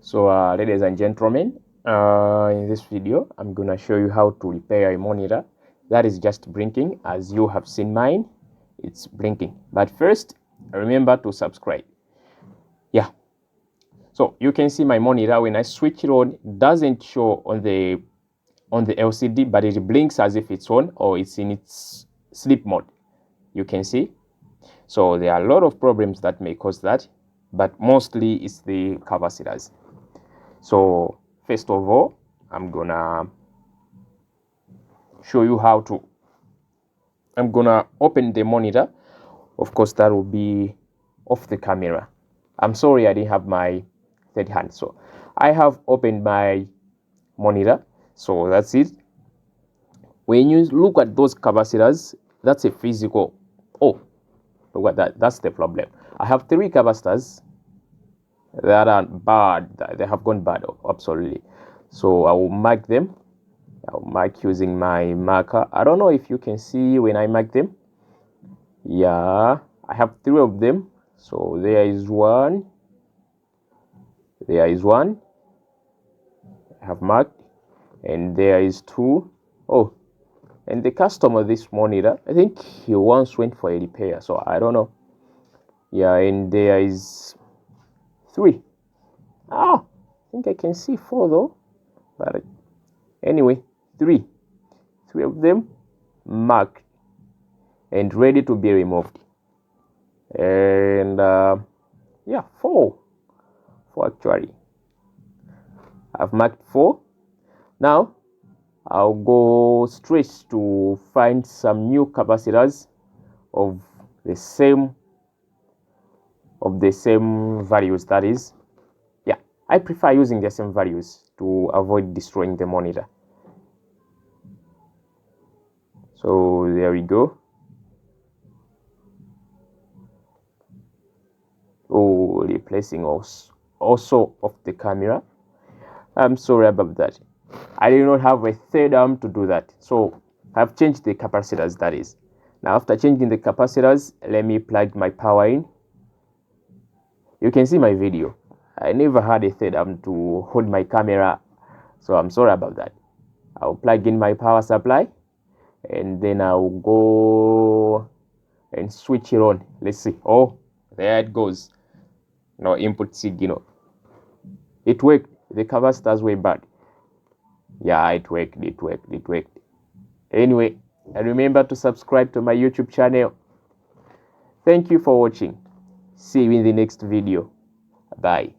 So ladies and gentlemen, in this video I'm gonna show you how to repair a monitor that is just blinking. As you have seen mine, it's blinking. But first, remember to subscribe. Yeah, so you can see my monitor. When I switch it on, it doesn't show on the LCD, but it blinks as if it's on or it's in its sleep mode. You can see. So there are a lot of problems that may cause that, but mostly it's the capacitors. So first of all, I'm gonna show you how to. I'm gonna open the monitor. Of course, that will be off the camera. I'm sorry I didn't have my third hand. So I have opened my monitor. So that's it. When you look at those capacitors, that's a physical. Oh, look at that. That's the problem. I have 3 capacitors that are bad. They have gone bad, absolutely. So I will mark them. I'll mark using my marker. I don't know if you can see when I mark them. Yeah, I have 3 of them. So there is one. There is one. I have marked. And there is 2. Oh, and the customer, this monitor, I think he once went for a repair. So I don't know. Yeah, and there is 3. I think I can see 4 though. But anyway, 3 of them marked and ready to be removed. And yeah, 4 actually. I've marked 4. Now I'll go straight to find some new capacitors of the same values. That is, yeah, I prefer using the same values to avoid destroying the monitor. So there we go. Oh, replacing also off the camera. I'm sorry about that. I did not have a third arm to do that. So I've changed the capacitors, that is. Now after changing the capacitors, let me plug my power in. You can see my video. I never had a third arm to hold my camera, so I'm sorry about that. I'll plug in my power supply and then I'll go and switch it on. Let's see. Oh, there it goes. No input signal. It worked. The capacitors were bad. Yeah, it worked. Anyway, and remember to subscribe to my YouTube channel. Thank you for watching. See you in the next video. Bye.